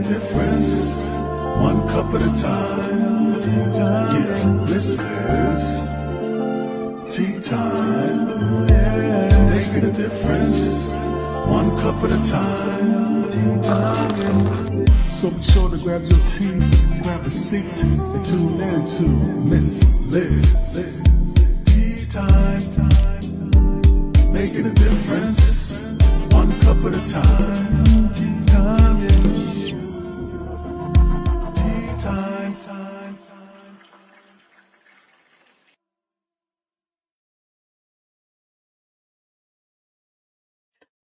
difference, one cup at a time. Yeah, this is tea time. Yeah, making a difference, one cup at a time. Tea time. So be sure to grab your tea, grab a seat, and tune in to Miss Liz. Tea time. Making a difference, one cup at a time. Tea time, yeah. Tea time.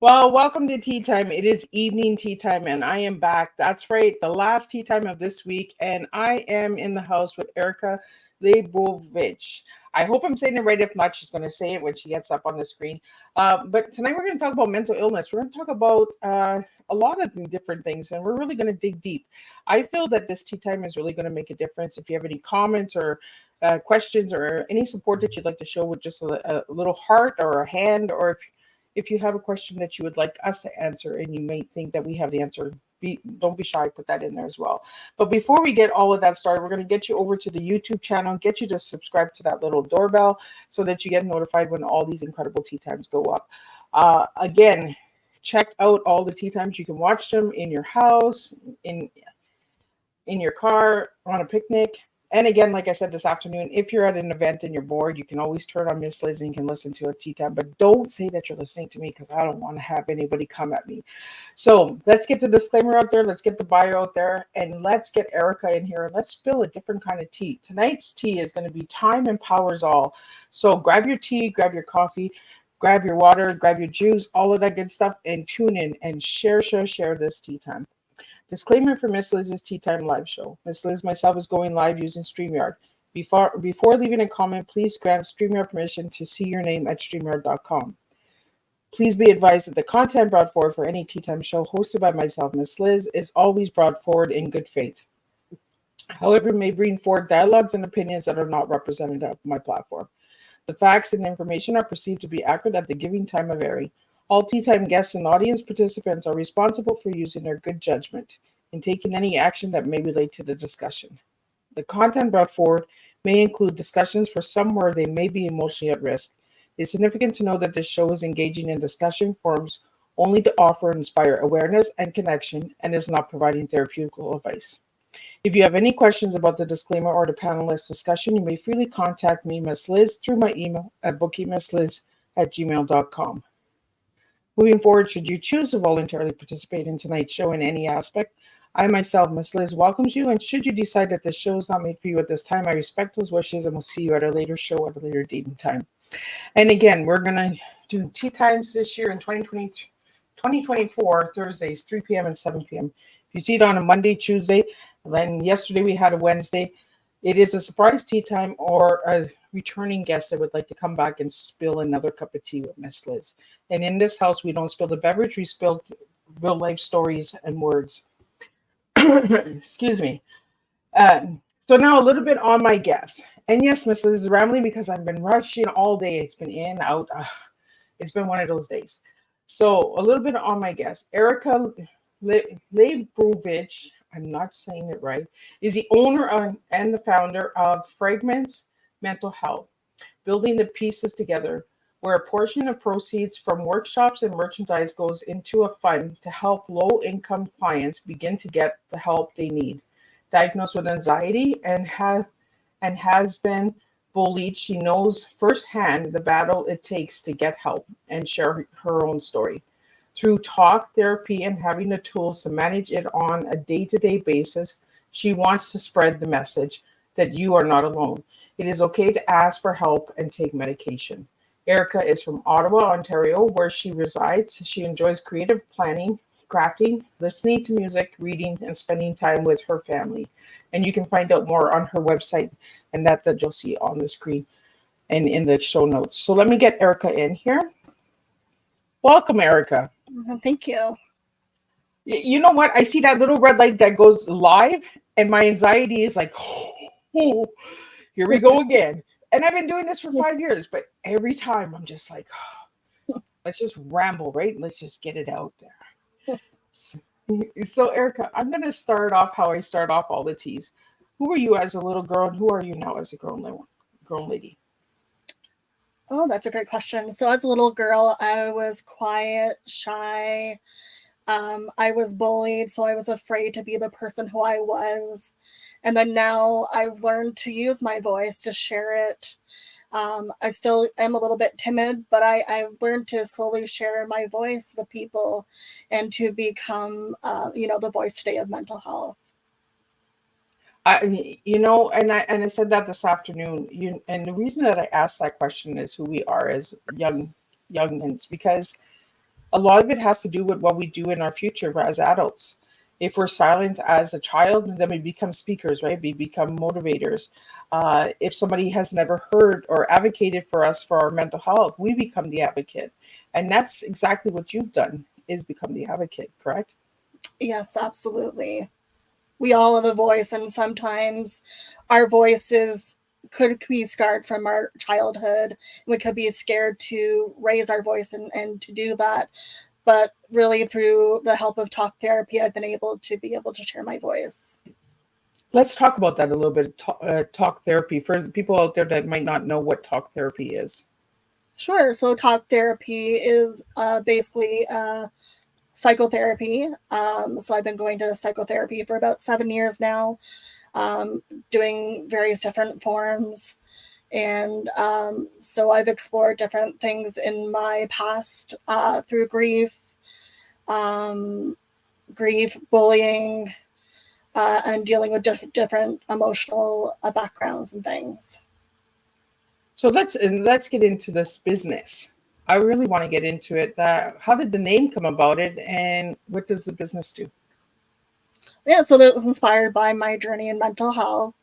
Well, welcome to Tea Time. It is evening tea time, and I am back. That's right, the last tea time of this week, and I am in the house with Erica Leibovitch. I hope I'm saying it right. If not, she's going to say it when she gets up on the screen. But tonight we're going to talk about mental illness. We're going to talk about a lot of different things, and we're really going to dig deep. I feel that this tea time is really going to make a difference. If you have any comments or questions or any support that you'd like to show with just a little heart or a hand, or if you have a question that you would like us to answer and you may think that we have the answer, don't be shy, put that in there as well. But before we get all of that started, we're going to get you over to the YouTube channel, get you to subscribe to that little doorbell so that you get notified when all these incredible tea times go up. Again, check out all the tea times. You can watch them in your house, in your car, on a picnic. And again, like I said this afternoon, if you're at an event and you're bored, you can always turn on Miss Liz and you can listen to a tea time. But don't say that you're listening to me because I don't want to have anybody come at me. So let's get the disclaimer out there. Let's get the bio out there. And let's get Erica in here. And let's spill a different kind of tea. Tonight's tea is going to be Time Empowers All. So grab your tea, grab your coffee, grab your water, grab your juice, all of that good stuff, and tune in and share this tea time. Disclaimer for Miss Liz's Tea Time live show. Miss Liz myself is going live using StreamYard. Before leaving a comment, please grant StreamYard permission to see your name at StreamYard.com. Please be advised that the content brought forward for any Tea Time show hosted by myself, Miss Liz, is always brought forward in good faith. However, it may bring forward dialogues and opinions that are not representative of my platform. The facts and information are perceived to be accurate at the giving time of airing. All Tea Time guests and audience participants are responsible for using their good judgment in taking any action that may relate to the discussion. The content brought forward may include discussions for some where they may be emotionally at risk. It's significant to know that this show is engaging in discussion forums only to offer and inspire awareness and connection and is not providing therapeutic advice. If you have any questions about the disclaimer or the panelist discussion, you may freely contact me, Ms. Liz, through my email at bookingmissliz@gmail.com. Moving forward, should you choose to voluntarily participate in tonight's show in any aspect, I myself, Ms. Liz, welcomes you, and should you decide that this show is not made for you at this time, I respect those wishes and will see you at a later show at a later date and time. And again, we're going to do tea times this year in 2024, Thursdays, 3 p.m. and 7 p.m. If you see it on a Monday, Tuesday, and then yesterday we had a Wednesday, it is a surprise tea time or a returning guest that would like to come back and spill another cup of tea with Miss Liz. And in this house, we don't spill the beverage, we spill real life stories and words. Excuse me. So now a little bit on my guest. And yes, Miss Liz is rambling because I've been rushing all day. It's been in, out. It's been one of those days. So a little bit on my guest. Erica Leibovitch, I'm not saying it right, is the owner and the founder of Fragments Mental Health, building the pieces together, where a portion of proceeds from workshops and merchandise goes into a fund to help low-income clients begin to get the help they need. Diagnosed with anxiety and has been bullied, she knows firsthand the battle it takes to get help and share her own story. Through talk therapy and having the tools to manage it on a day-to-day basis, she wants to spread the message that you are not alone. It is okay to ask for help and take medication. Erica is from Ottawa, Ontario, where she resides. She enjoys creative planning, crafting, listening to music, reading, and spending time with her family. And you can find out more on her website, and that you'll see on the screen and in the show notes. So let me get Erica in here. Welcome, Erica. Thank you. You know what? I see that little red light that goes live, and my anxiety is like, oh, here we go again. And I've been doing this for 5 years, but every time I'm just like, oh, let's just ramble, right? Let's just get it out there. So, Erica, I'm going to start off how I start off all the teas. Who were you as a little girl, and who are you now as a grown lady? Oh, that's a great question. So, as a little girl, I was quiet, shy. I was bullied, so I was afraid to be the person who I was. And then now I've learned to use my voice to share it. I still am a little bit timid, but I've learned to slowly share my voice with people and to become, the voice today of mental health. And I said that this afternoon. And the reason that I asked that question is who we are as youngins, because a lot of it has to do with what we do in our future as adults. If we're silent as a child, then we become speakers, right? We become motivators. If somebody has never heard or advocated for us for our mental health, we become the advocate. And that's exactly what you've done, is become the advocate, correct? Yes, absolutely. We all have a voice, and sometimes our voices could be scarred from our childhood. We could be scared to raise our voice and to do that. But really, through the help of talk therapy, I've been able to share my voice. Let's talk about that a little bit. Talk therapy for the people out there that might not know what talk therapy is. Sure. So, talk therapy is basically psychotherapy. So, I've been going to psychotherapy for about 7 years now, doing various different forms. And so I've explored different things in my past through um, bullying, and dealing with different emotional backgrounds and things. So let's get into this business. I really want to get into it. How did the name come about it, and what does the business do? Yeah, so that was inspired by my journey in mental health.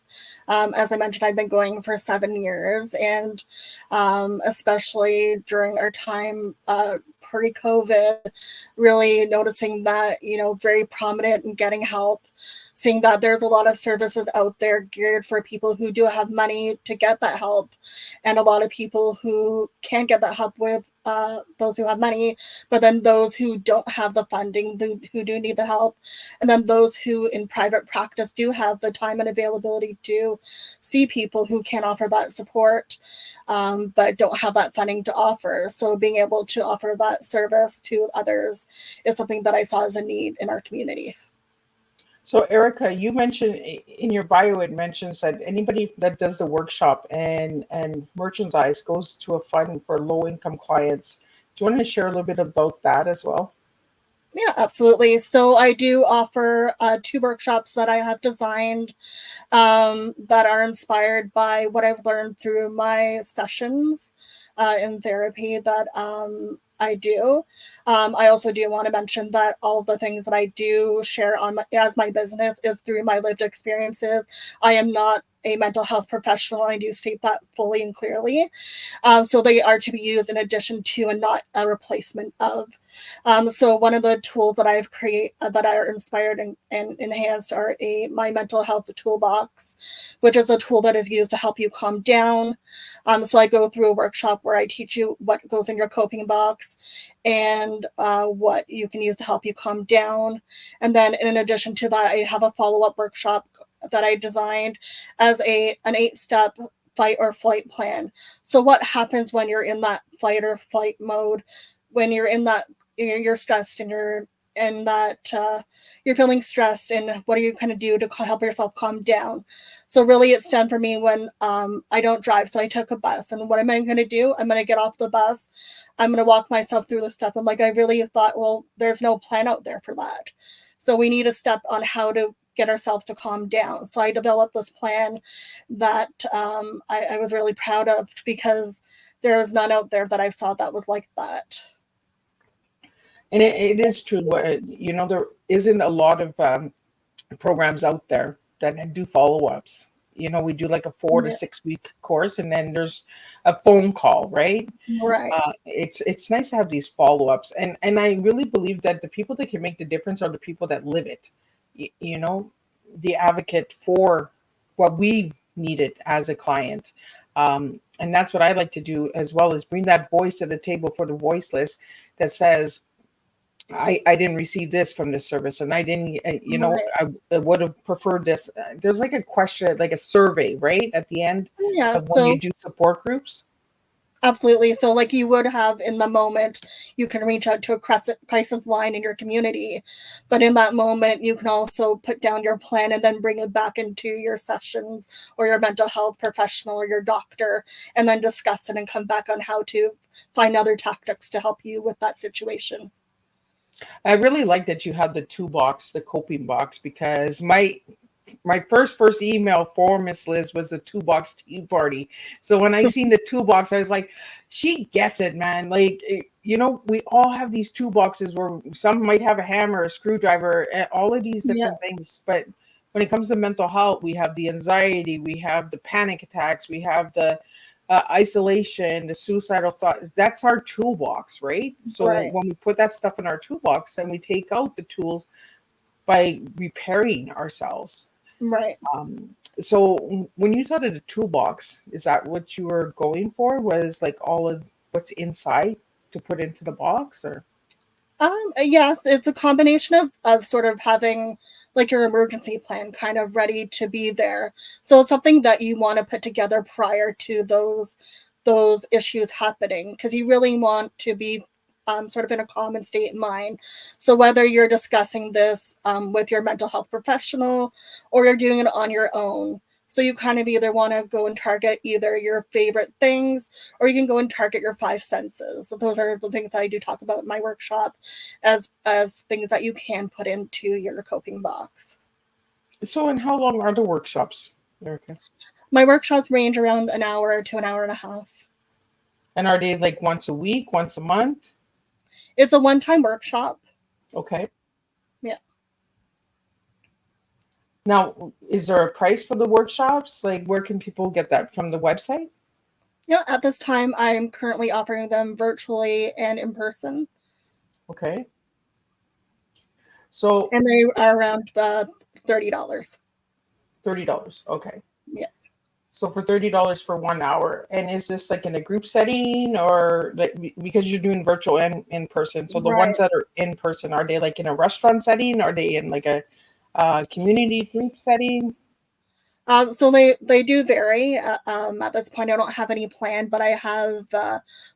As I mentioned, I've been going for 7 years, and especially during our time pre-COVID, really noticing that, very prominent in getting help, seeing that there's a lot of services out there geared for people who do have money to get that help, and a lot of people who can't get that help with those who have money, but then those who don't have the funding, who do need the help, and then those who in private practice do have the time and availability to see people who can offer that support, but don't have that funding to offer. So being able to offer that service to others is something that I saw as a need in our community. So, Erica, you mentioned in your bio, it mentions that anybody that does the workshop and merchandise goes to a fund for low income clients. Do you want to share a little bit about that as well? Yeah, absolutely. So I do offer two workshops that I have designed, that are inspired by what I've learned through my sessions in therapy that I do. I also do want to mention that all of the things that I do share as my business is through my lived experiences. I am not a mental health professional. I do state that fully and clearly. So they are to be used in addition to and not a replacement of. So one of the tools that I've created that are inspired and enhanced are my mental health toolbox, which is a tool that is used to help you calm down. So I go through a workshop where I teach you what goes in your coping box and what you can use to help you calm down. And then in addition to that, I have a follow-up workshop that I designed as an 8-step fight or flight plan. So what happens when you're in that fight or flight mode, when you're in that, you're stressed and you're feeling stressed, and what are you going to do to help yourself calm down? So really it's done for me when I don't drive, so I took a bus, and what am I going to do? I'm going to get off the bus, I'm going to walk myself through the step. I'm like, I really thought, well, there's no plan out there for that, so we need a step on how to get ourselves to calm down. So I developed this plan that I was really proud of, because there is none out there that I saw that was like that. And it is true. There isn't a lot of programs out there that do follow-ups. We do like a 4 to 6 week course, and then there's a phone call, right? Right. It's nice to have these follow-ups, and I really believe that the people that can make the difference are the people that live it. You know, the advocate for what we needed as a client. And that's what I like to do as well, is bring that voice to the table for the voiceless, that says, I didn't receive this from this service, and I didn't, Right. I would have preferred this. There's like a question, like a survey, right? At the end Yeah, of when you so do support groups. absolutely. So, like you would have in the moment, you can reach out to a crisis line in your community. But in that moment, you can also put down your plan and then bring it back into your sessions or your mental health professional or your doctor, and then discuss it and come back on how to find other tactics to help you with that situation. I really like that you have the toolbox, the coping box, because my first email for Miss Liz was a toolbox tea party. So when I seen the toolbox, I was like, she gets it, man. Like, we all have these toolboxes where some might have a hammer, a screwdriver, and all of these Yeah, different things. But when it comes to mental health, we have the anxiety, we have the panic attacks, we have the isolation, the suicidal thoughts. That's our toolbox, right? So right, when we put that stuff in our toolbox, then we take out the tools by repairing ourselves. right. So when you thought of the toolbox, is that what you were going for? Was like all of what's inside to put into the box, or? Yes, it's a combination of sort of having like your emergency plan kind of ready to be there. So it's something that you want to put together prior to those issues happening because you really want to be sort of in a common state of mind. So whether you're discussing this with your mental health professional or you're doing it on your own. So you kind of either want to go and target either your favorite things or you can go and target your five senses. So those are the things that I do talk about in my workshop as things that you can put into your coping box. So, and how long are the workshops, Erica? My workshops range around an hour to an hour and a half. And are they like once a week, once a month? It's a one-time workshop. Okay. Yeah. Now, is there a price for the workshops? Like, where can people get that from the website? Yeah, at this time I'm currently offering them virtually and in person. Okay. So, And they are around $30. $30. Okay. Yeah. So for $30 for 1 hour, and is this like in a group setting or like because you're doing virtual and in person? So the ones Right. that are in person, are they like in a restaurant setting? Are they in like a community group setting? So they do vary. At this point, I don't have any plan, but I have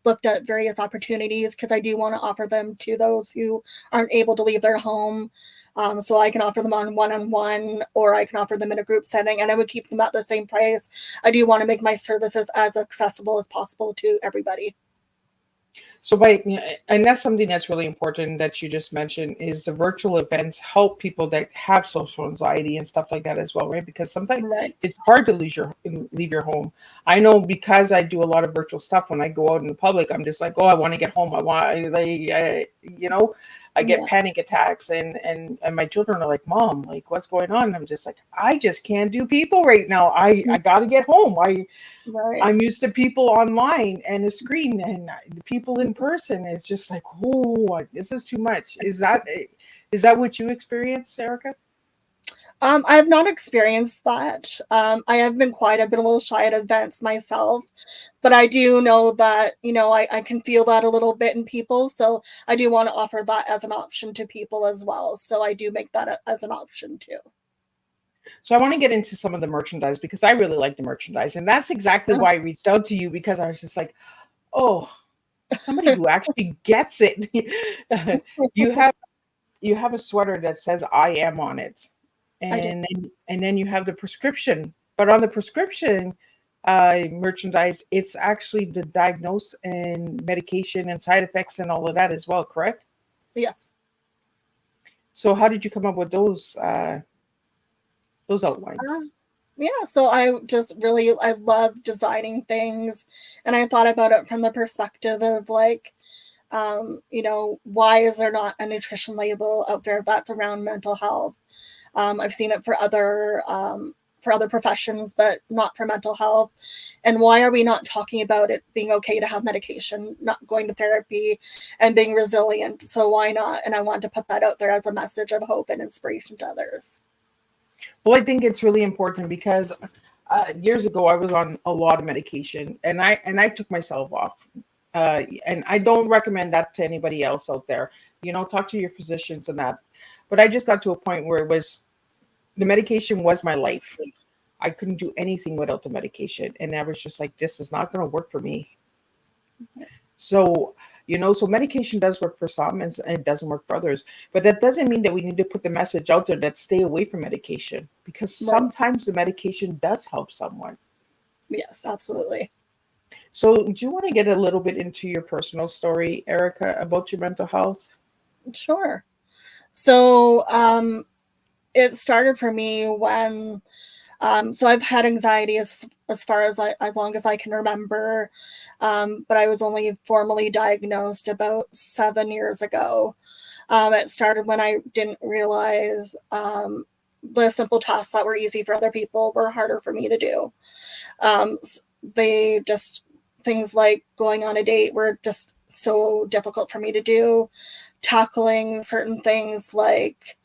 looked at various opportunities because I do want to offer them to those who aren't able to leave their home. So I can offer them on one-on-one, or I can offer them in a group setting, and I would keep them at the same price. I do want to make my services as accessible as possible to everybody. So and that's something that's really important that you just mentioned is the virtual events help people that have social anxiety and stuff like that as well, right? Because sometimes Right. it's hard to leave your home. I know because I do a lot of virtual stuff when I go out in the public, I'm just like, oh, I want to get home. I get Yeah. panic attacks and my children are like, Mom, like what's going on? And I'm just like, I just can't do people right now. I got to get home. Right. I'm used to people online and a screen, and the people in person is just like, oh, this is too much. Is that what you experienced, Erica? I have not experienced that. I have been quiet. I've been a little shy at events myself, but I do know that, I can feel that a little bit in people. So I do want to offer that as an option to people as well. So I do make that as an option too. So I want to get into some of the merchandise because I really like the merchandise, and that's exactly why I reached out to you because I was just like, oh, somebody who actually gets it. you have you have a sweater that says "I am" on it, I do. and then you have the prescription. But on the prescription merchandise, it's actually the diagnose and medication and side effects and all of that as well. Correct? Yes. So how did you come up with those outlines? Uh, yeah. So I love designing things, and I thought about it from the perspective of like, why is there not a nutrition label out there that's around mental health? I've seen it for other professions, but not for mental health. And why are we not talking about it being okay to have medication, not going to therapy, and being resilient? So why not? And I want to put that out there as a message of hope and inspiration to others. Well, I think it's really important because years ago I was on a lot of medication, and I took myself off. And I don't recommend that to anybody else out there. Talk to your physicians and that. But I just got to a point where the medication was my life. I couldn't do anything without the medication. And I was just like, this is not going to work for me. So, so medication does work for some and it doesn't work for others. But that doesn't mean that we need to put the message out there that stay away from medication, because sometimes the medication does help someone. Yes, absolutely. So do you want to get a little bit into your personal story, Erica, about your mental health? Sure. So it started for me when so I've had anxiety as far as as long as I can remember, but I was only formally diagnosed about 7 years ago. It started when I didn't realize the simple tasks that were easy for other people were harder for me to do. They just things like going on a date were just so difficult for me to do. Tackling certain things like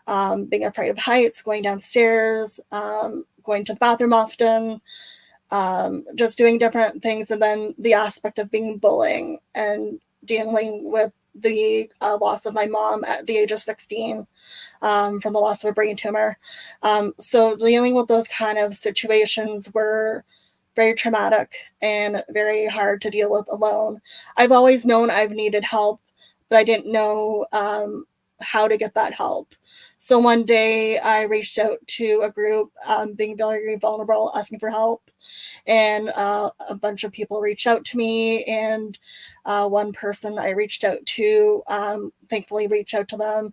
being afraid of heights, going downstairs, going to the bathroom often, just doing different things. And then the aspect of being bullying and dealing with the loss of my mom at the age of 16 from the loss of a brain tumor. So dealing with those kind of situations were very traumatic and very hard to deal with alone. I've always known I've needed help, but I didn't know how to get that help. So one day I reached out to a group, being very vulnerable, asking for help. And a bunch of people reached out to me. And one person I reached out to, thankfully reached out to them,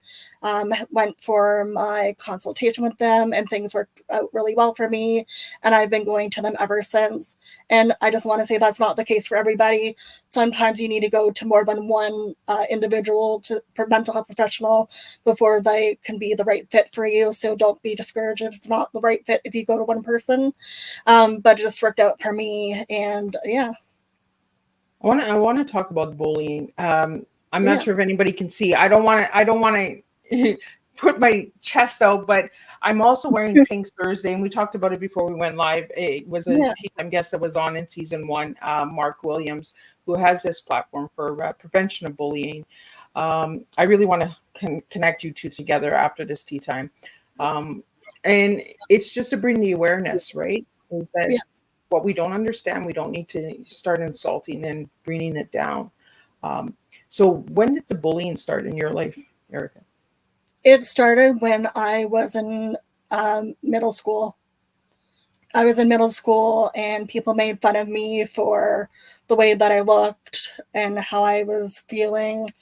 went for my consultation with them, and things worked out really well for me. And I've been going to them ever since. And I just want to say that's not the case for everybody. Sometimes you need to go to more than one individual mental health professional before they can be the right fit for you. So don't be discouraged if it's not the right fit if you go to one person. But it just worked out for me, and yeah. I want to talk about bullying. I'm not sure if anybody can see. I don't want to put my chest out, but I'm also wearing Pink Thursday, and we talked about it before we went live. It was a Tea Time guest that was on in season 1, Mark Williams, who has this platform for prevention of bullying. I really want to connect you two together after this Tea Time. And it's just to bring the awareness, right? Is that what we don't understand, we don't need to start insulting and bringing it down. So when did the bullying start in your life, Erica? It started when I was in middle school. I was in middle school and people made fun of me for the way that I looked and how I was feeling.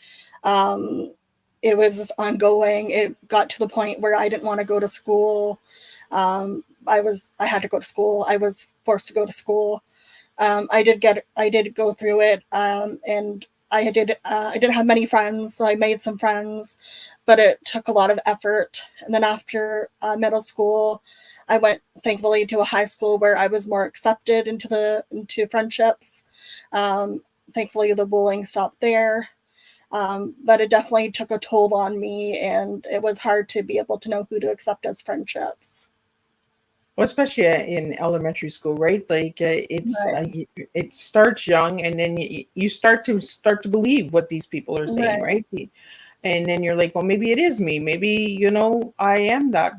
It was just ongoing. It got to the point where I didn't want to go to school. I had to go to school. I was forced to go to school. I did go through it, and I didn't have many friends, so I made some friends, but it took a lot of effort. And then after middle school, I went thankfully to a high school where I was more accepted into friendships. Thankfully, the bullying stopped there. But it definitely took a toll on me, and it was hard to be able to know who to accept as friendships. Well, especially in elementary school, right? Like it starts young, and then you start to believe what these people are saying, right? And then you're like, well, maybe it is me. Maybe I am that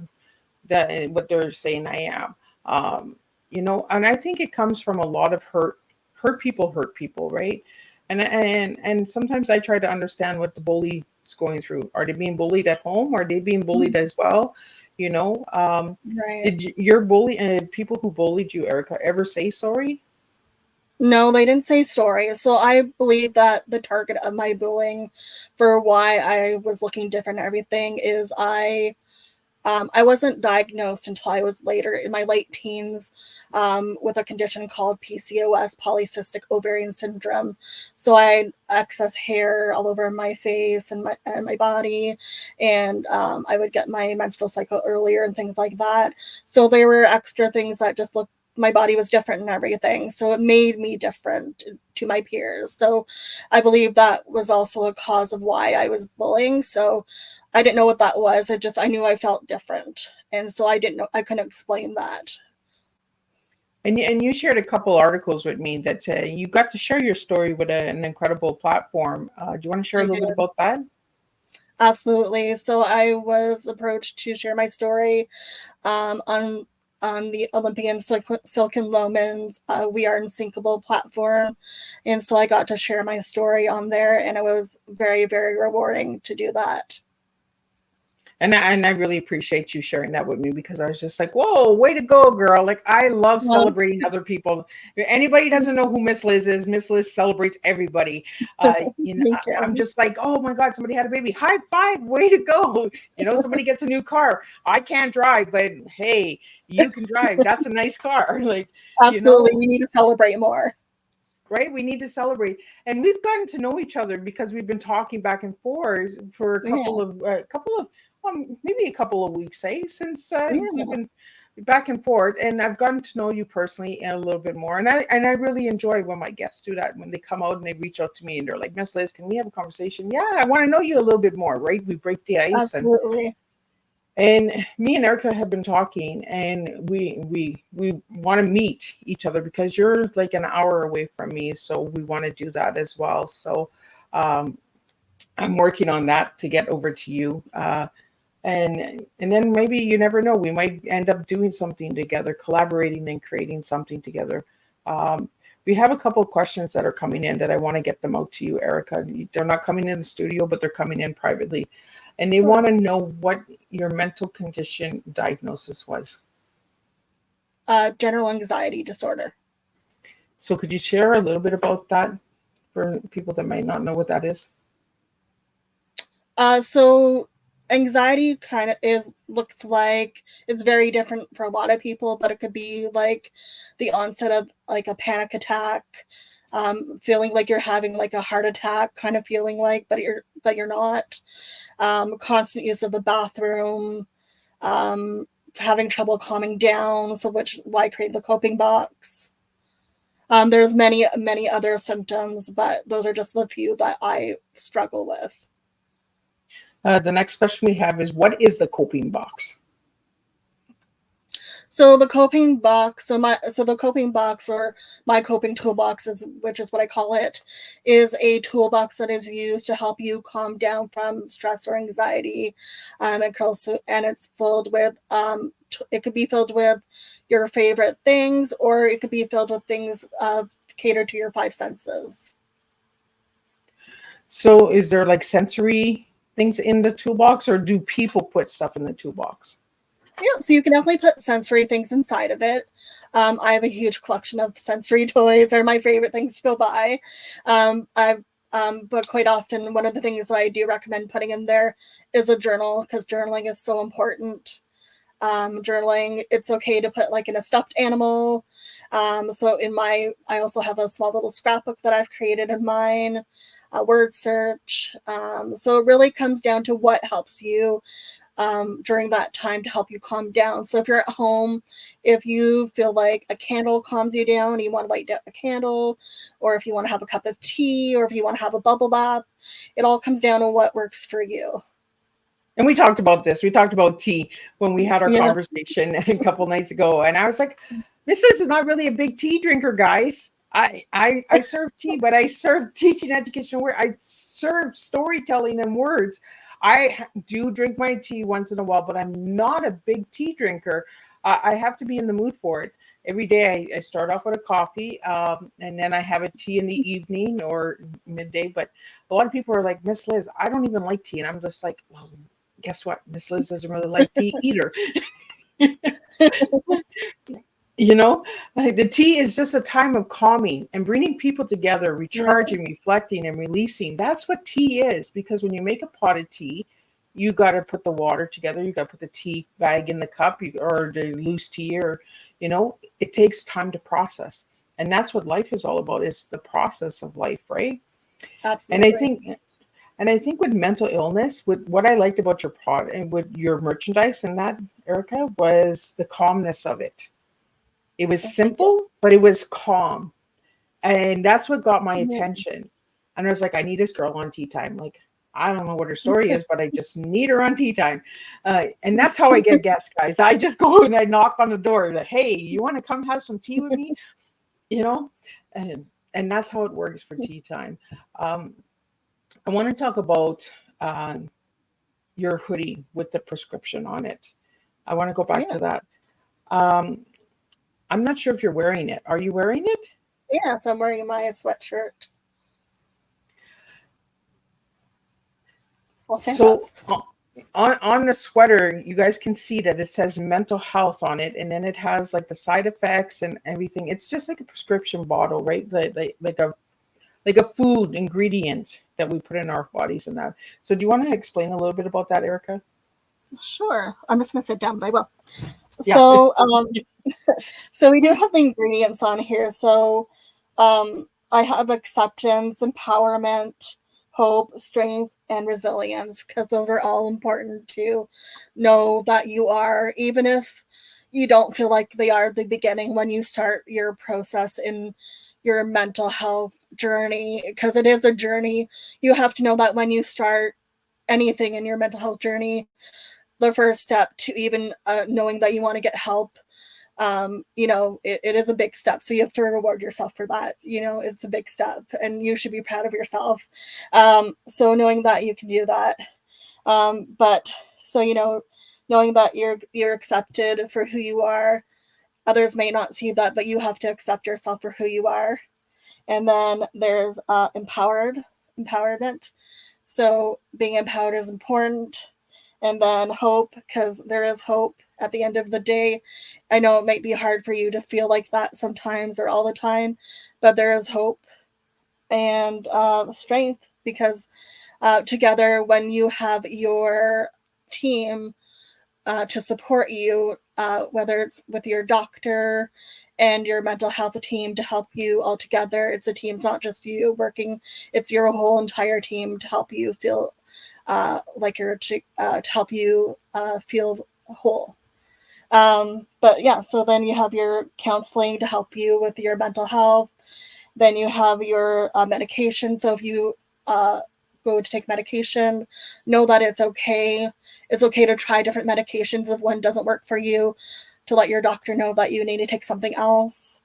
what they're saying I am. And I think it comes from a lot of hurt people, right? And sometimes I try to understand what the bully is going through. Are they being bullied at home? Are they being bullied as well? Did your people who bullied you, Erica, ever say sorry? No, they didn't say sorry. So I believe that the target of my bullying for why I was looking different and everything is I wasn't diagnosed until I was later in my late teens with a condition called PCOS, polycystic ovarian syndrome. So I had excess hair all over my face and my body, and I would get my menstrual cycle earlier and things like that. So there were extra things that just looked. My body was different and everything. So it made me different to my peers. So I believe that was also a cause of why I was bullying. So I didn't know what that was. I knew I felt different. And so I couldn't explain that. And you shared a couple articles with me that you got to share your story with an incredible platform. Do you want to share a I little bit did. about that? Absolutely. So I was approached to share my story on the Olympian Silicon Loman's We Are Unsinkable platform. And so I got to share my story on there, and it was very, very rewarding to do that. And I really appreciate you sharing that with me, because I was just like, whoa, way to go, girl. Like, I love Well, celebrating other people. If anybody doesn't know who Miss Liz is, Miss Liz celebrates everybody. thank I'm you. just like, oh my God, somebody had a baby. High five, way to go. Somebody gets a new car. I can't drive, but hey, you can drive. That's a nice car. Like, you Absolutely. know, We need to celebrate more. right? We need to celebrate. And we've gotten to know each other because we've been talking back and forth for Yeah. maybe a couple of weeks, since we've Yeah. been back and forth, and I've gotten to know you personally a little bit more. And I really enjoy when my guests do that, when they come out and they reach out to me and they're like, Miss Liz, can we have a conversation? Yeah, I want to know you a little bit more, right? We break the ice. Absolutely. And me and Erica have been talking, and we want to meet each other because you're like an hour away from me, so we want to do that as well. So um, I'm working on that to get over to you, and then maybe, you never know, we might end up doing something together, collaborating and creating something together. Um, we have a couple of questions that are coming in that I want to get them out to you, Erica. They're not coming in the studio, but they're coming in privately. And they Sure. want to know what your mental condition diagnosis was. General anxiety disorder. So could you share a little bit about that for people that might not know what that is? So anxiety kind of is looks like it's very different for a lot of people, but it could be like the onset of like a panic attack, feeling like you're having like a heart attack, kind of feeling like, but you're not. Constant use of the bathroom, um, having trouble calming down, so which is why I created the coping box. There's many other symptoms, but those are just the few that I struggle with. The next question we have is, what is the coping box? So the coping box, the coping box, or my coping toolbox, which is what I call it, is a toolbox that is used to help you calm down from stress or anxiety. And it's filled with it could be filled with your favorite things, or it could be filled with things catered to your five senses. So is there like sensory things in the toolbox, or do people put stuff in the toolbox? Yeah, so you can definitely put sensory things inside of it. I have a huge collection of sensory toys. They're my favorite things to go buy. But quite often, one of the things that I do recommend putting in there is a journal, because journaling is so important. Journaling, it's okay to put like in a stuffed animal. I also have a small little scrapbook that I've created in mine, a word search. So it really comes down to what helps you during that time to help you calm down. So if you're at home, if you feel like a candle calms you down, you want to light down a candle, or if you want to have a cup of tea, or if you want to have a bubble bath, it all comes down to what works for you. And we talked about this. We talked about tea when we had our Yes. conversation a couple nights ago, and I was like, "This is not really a big tea drinker, guys. I serve tea, but I serve teaching education where I serve storytelling and words. Do drink my tea once in a while, but I'm not a big tea drinker. I have to be in the mood for it. Every day I start off with a coffee, and then I have a tea in the evening or midday. But a lot of people are like, Miss Liz, I don't even like tea. And I'm just like, well, guess what? Miss Liz doesn't really like tea either. You know, like, the tea is just a time of calming and bringing people together, Right. recharging, reflecting, and releasing. That's what tea is. Because when you make a pot of tea, you got to put the water together. You got to put the tea bag in the cup, or the loose tea, or it takes time to process. And that's what life is all about, is the process of life, right? And I Absolutely. think and I think with mental illness, with what I liked about your product and with your merchandise and that, Erica, was the calmness of it. It was Oh, thank you. simple, but it was calm. And that's what got my Yeah. attention. And I was like, I need this girl on Tea Time. Like, I don't know what her story is, but I just need her on Tea Time. And that's how I get guests, guys. I just go and I knock on the door. Like, hey, you want to come have some tea with me? You know, and that's how it works for Tea Time. I want to talk about your hoodie with the prescription on it. I want to go back to Yes. that. I'm not sure if you're wearing it. Are you wearing it? Yes, I'm wearing my sweatshirt. I'll stand So up. on the sweater, you guys can see that it says mental health on it, and then it has like the side effects and everything. It's just like a prescription bottle, right? Like a food ingredient that we put in our bodies and that. So do you want to explain a little bit about that, Erica? Sure. I'm just gonna sit down, but I will. Yeah. So so we do have the ingredients on here. So I have acceptance, empowerment, hope, strength, and resilience, because those are all important to know that you are, even if you don't feel like they are at the beginning when you start your process in your mental health journey, because it is a journey. You have to know that when you start anything in your mental health journey, the first step to even knowing that you want to get help, it is a big step. So you have to reward yourself for that. It's a big step and you should be proud of yourself. So knowing that you can do that. But so, knowing that you're accepted for who you are, others may not see that, but you have to accept yourself for who you are. And then there's empowerment. So being empowered is important. And then hope, because there is hope at the end of the day. I know it might be hard for you to feel like that sometimes or all the time, but there is hope. And strength, because together, when you have your team to support you, whether it's with your doctor and your mental health team to help you all together, it's a team. It's not just you working, it's your whole entire team to help you feel like you're to help you feel whole. But yeah, so then you have your counseling to help you with your mental health. Then you have your medication. So if you go to take medication, know that it's okay. It's okay to try different medications if one doesn't work for you, to let your doctor know that you need to take something else.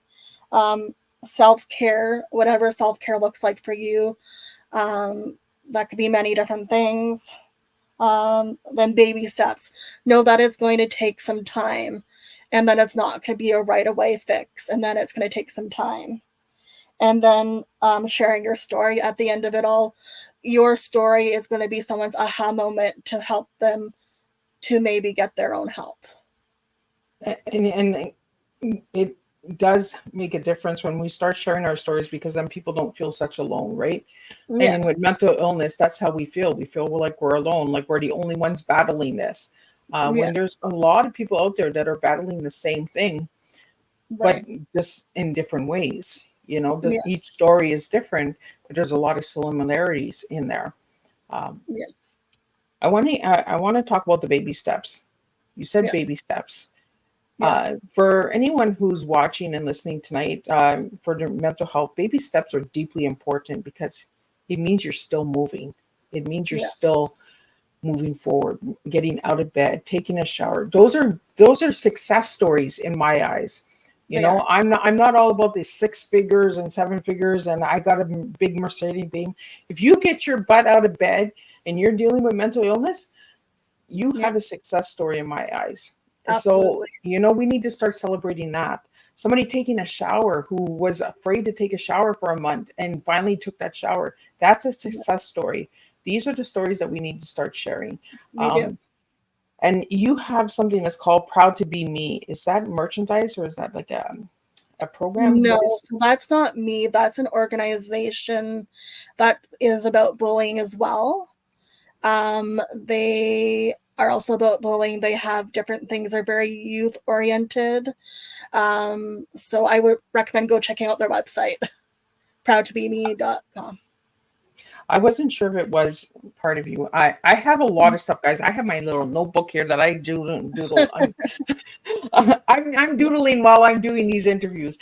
Self-care, whatever self-care looks like for you. That could be many different things. Then baby steps. Know that it's going to take some time, and then it's not going to be a right away fix, and then it's going to take some time. And then sharing your story at the end of it all. Your story is going to be someone's aha moment to help them to maybe get their own help. And it does make a difference when we start sharing our stories, because then people don't feel such alone, right? Yeah. And with mental illness, that's how we feel. We feel like we're alone, like we're the only ones battling this. When there's a lot of people out there that are battling the same thing, Right. but just in different ways. Yes. Each story is different, but there's a lot of similarities in there. Yes. I want to talk about the baby steps. You said Yes. baby steps. Yes. For anyone who's watching and listening tonight, for their mental health, baby steps are deeply important, because it means you're still moving. It means you're Yes. still moving forward, getting out of bed, taking a shower. Those are success stories in my eyes. They are. I'm not all about the 6 figures and 7 figures and I got a big Mercedes beam. If you get your butt out of bed and you're dealing with mental illness, you Yeah. have a success story in my eyes. And Absolutely. so, we need to start celebrating that. Somebody taking a shower who was afraid to take a shower for a month and finally took that shower. That's a success story. These are the stories that we need to start sharing. We do. And you have something that's called Proud to Be Me. Is that merchandise, or is that like a program? No, What is so that's not me. That's an organization that is about bullying as well. They are also about bullying. They have different things. They're very youth oriented. So I would recommend go checking out their website, proudtobeme.com. I wasn't sure if it was part of you. I have a lot of stuff, guys. I have my little notebook here that I doodle. I'm doodling while I'm doing these interviews.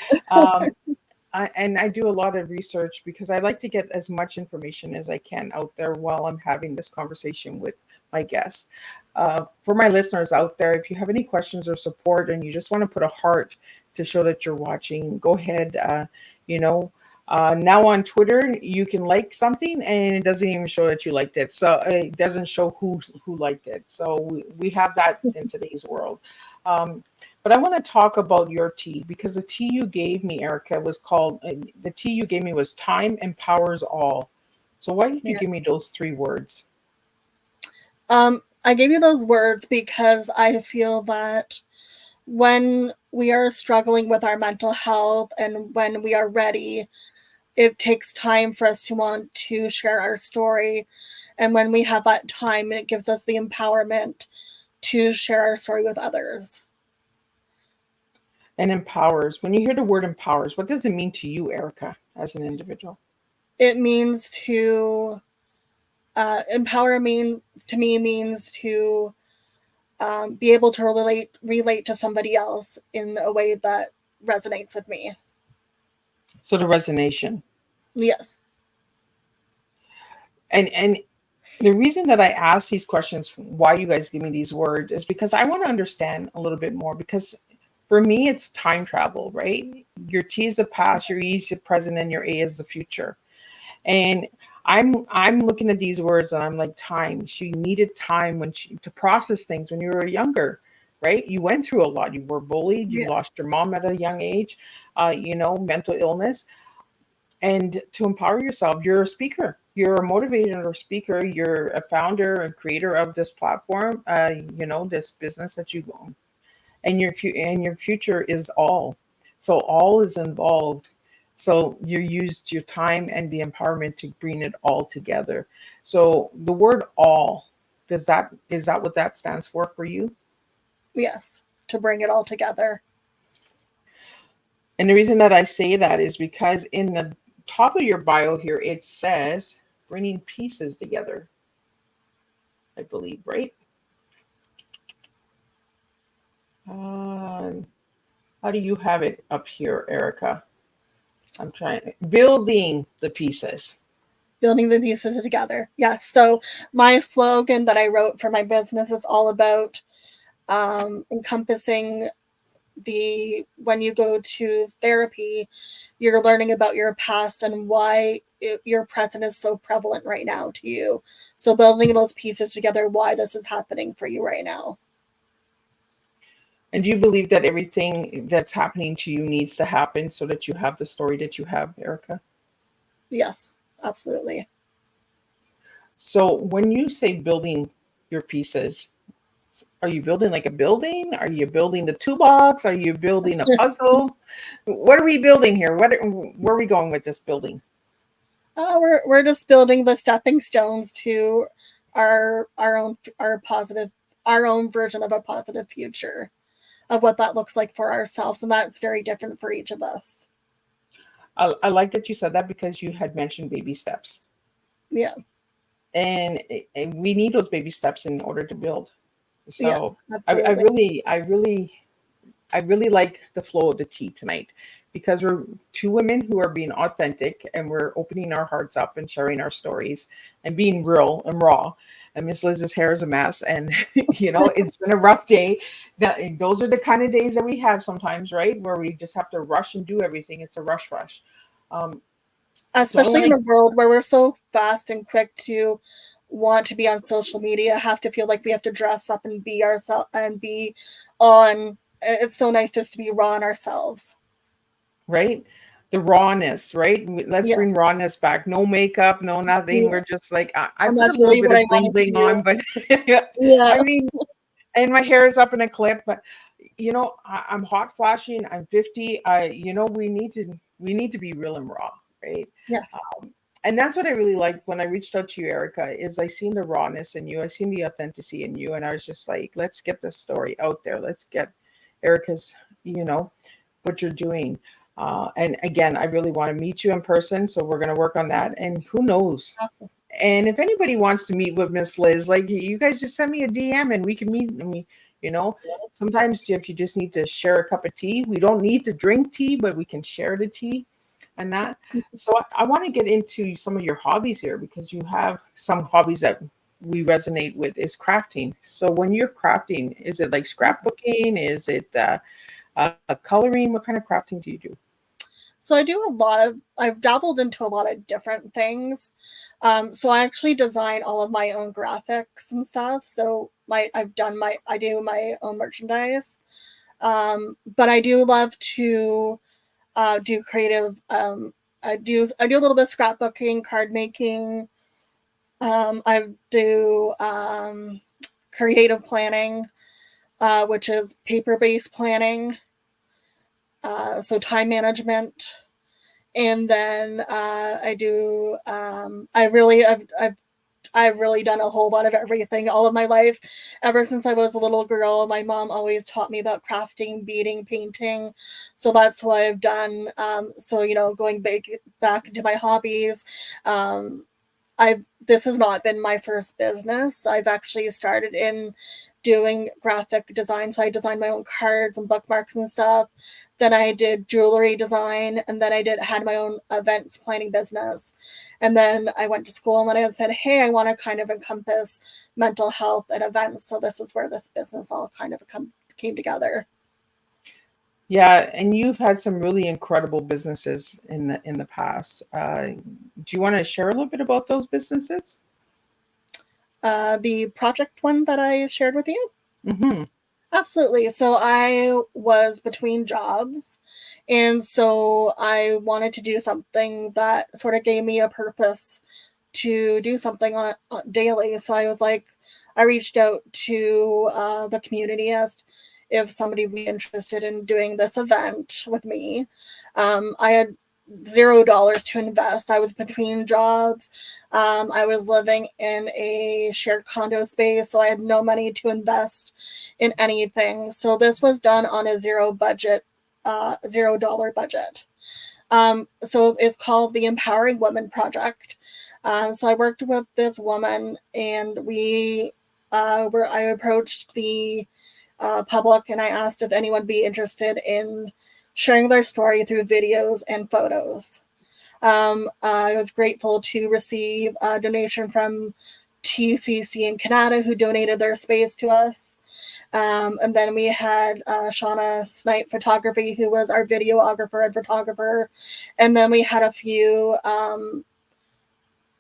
I do a lot of research because I like to get as much information as I can out there while I'm having this conversation with my guests. For my listeners out there, if you have any questions or support and you just want to put a heart to show that you're watching, go ahead. You know, now on Twitter, you can like something and it doesn't even show that you liked it. So it doesn't show who liked it. So we have that in today's world. But I want to talk about your tea because the tea you gave me, Erica, was called, the tea you gave me was Time Empowers All. So why did you Yeah. give me those 3 words? I gave you those words because I feel that when we are struggling with our mental health and when we are ready, it takes time for us to want to share our story. And when we have that time, it gives us the empowerment to share our story with others. And empowers. When you hear the word empowers, what does it mean to you, Erica, as an individual? It means to empower to me means to be able to relate to somebody else in a way that resonates with me. So the resonation. Yes. And the reason that I ask these questions, why you guys give me these words, is because I want to understand a little bit more. Because for me, it's time travel, right? Your T is the past, your E is the present, and your A is the future. And I'm looking at these words and I'm like, time. She needed time to process things when you were younger, right? You went through a lot. You were bullied. You Yeah. lost your mom at a young age. Mental illness. And to empower yourself, you're a speaker. You're a motivator speaker. You're a founder and creator of this platform. This business that you own, and your future is all. So all is involved. So you used your time and the empowerment to bring it all together. So the word all, is that what that stands for you? Yes. To bring it all together. And the reason that I say that is because in the top of your bio here, it says bringing pieces together, I believe, right? How do you have it up here, Erica? I'm trying building the pieces. Building the pieces together. Yeah. So my slogan that I wrote for my business is all about encompassing when you go to therapy, you're learning about your past and why your present is so prevalent right now to you. So building those pieces together, why this is happening for you right now. And do you believe that everything that's happening to you needs to happen so that you have the story that you have, Erica? Yes, absolutely. So when you say building your pieces, are you building like a building? Are you building the toolbox? Are you building a puzzle? What are we building here? Where are we going with this building? We're just building the stepping stones to our own version of a positive future of what that looks like for ourselves, and that's very different for each of us. I like that you said that because you had mentioned baby steps. Yeah. And we need those baby steps in order to build. Yeah, So absolutely. I really like the flow of the tea tonight because we're 2 women who are being authentic and we're opening our hearts up and sharing our stories and being real and raw. And Miss Liz's hair is a mess, and it's been a rough day. Those are the kind of days that we have sometimes, right? Where we just have to rush and do everything. It's a rush. Um, so I Especially want in to a world where we're so fast and quick to want to be on social media, have to feel like we have to dress up and be ourselves and be on. It's so nice just to be raw in ourselves. right? The rawness, right? Let's Yeah. bring rawness back. No makeup, no nothing. Yeah. We're just like, I And put a that's little really bit what I of bling wanted to bling on, do. but Yeah. I mean, and my hair is up in a clip, but I'm hot flashing. I'm 50. We need to be real and raw, right? Yes. And that's what I really liked when I reached out to you, Erica, is I seen the rawness in you. I seen the authenticity in you. And I was just like, let's get this story out there. Let's get Erica's, what you're doing. And again, I really want to meet you in person. So we're going to work on that. And who knows? Awesome. And if anybody wants to meet with Miss Liz, like you guys just send me a DM and we can meet. Sometimes if you just need to share a cup of tea, we don't need to drink tea, but we can share the tea. and that. So I want to get into some of your hobbies here, because you have some hobbies that we resonate with is crafting. So when you're crafting, is it like scrapbooking? Is it coloring? What kind of crafting do you do? So I've dabbled into a lot of different things. So I actually design all of my own graphics and stuff. So I do my own merchandise. But I do love to do creative. I do a little bit of scrapbooking, card making. I do creative planning, which is paper based planning. So time management. And then I do. I've really done a whole lot of everything all of my life. Ever since I was a little girl, my mom always taught me about crafting, beading, painting. So that's what I've done. So going back into my hobbies, um, I this has not been my first business. I've actually started in doing graphic design. So I designed my own cards and bookmarks and stuff. Then I did jewelry design, and then had my own events planning business. And then I went to school, and then I said, hey, I want to kind of encompass mental health and events. So this is where this business all kind of came together. Yeah, and you've had some really incredible businesses in the past. Do you want to share a little bit about those businesses? The project one that I shared with you. Hmm. Absolutely. So I was between jobs, and so I wanted to do something that sort of gave me a purpose to do something on daily. So I reached out to the community, asked if somebody would be interested in doing this event with me. I had $0 to invest. I was between jobs. I was living in a shared condo space, so I had no money to invest in anything. So this was done on a $0 budget. So it's called the Empowering Women Project. So I worked with this woman, and I approached the public, and I asked if anyone would be interested in sharing their story through videos and photos. I was grateful to receive a donation from TCC in Canada, who donated their space to us. And then we had Shauna Snipe Photography, who was our videographer and photographer. And then we had a few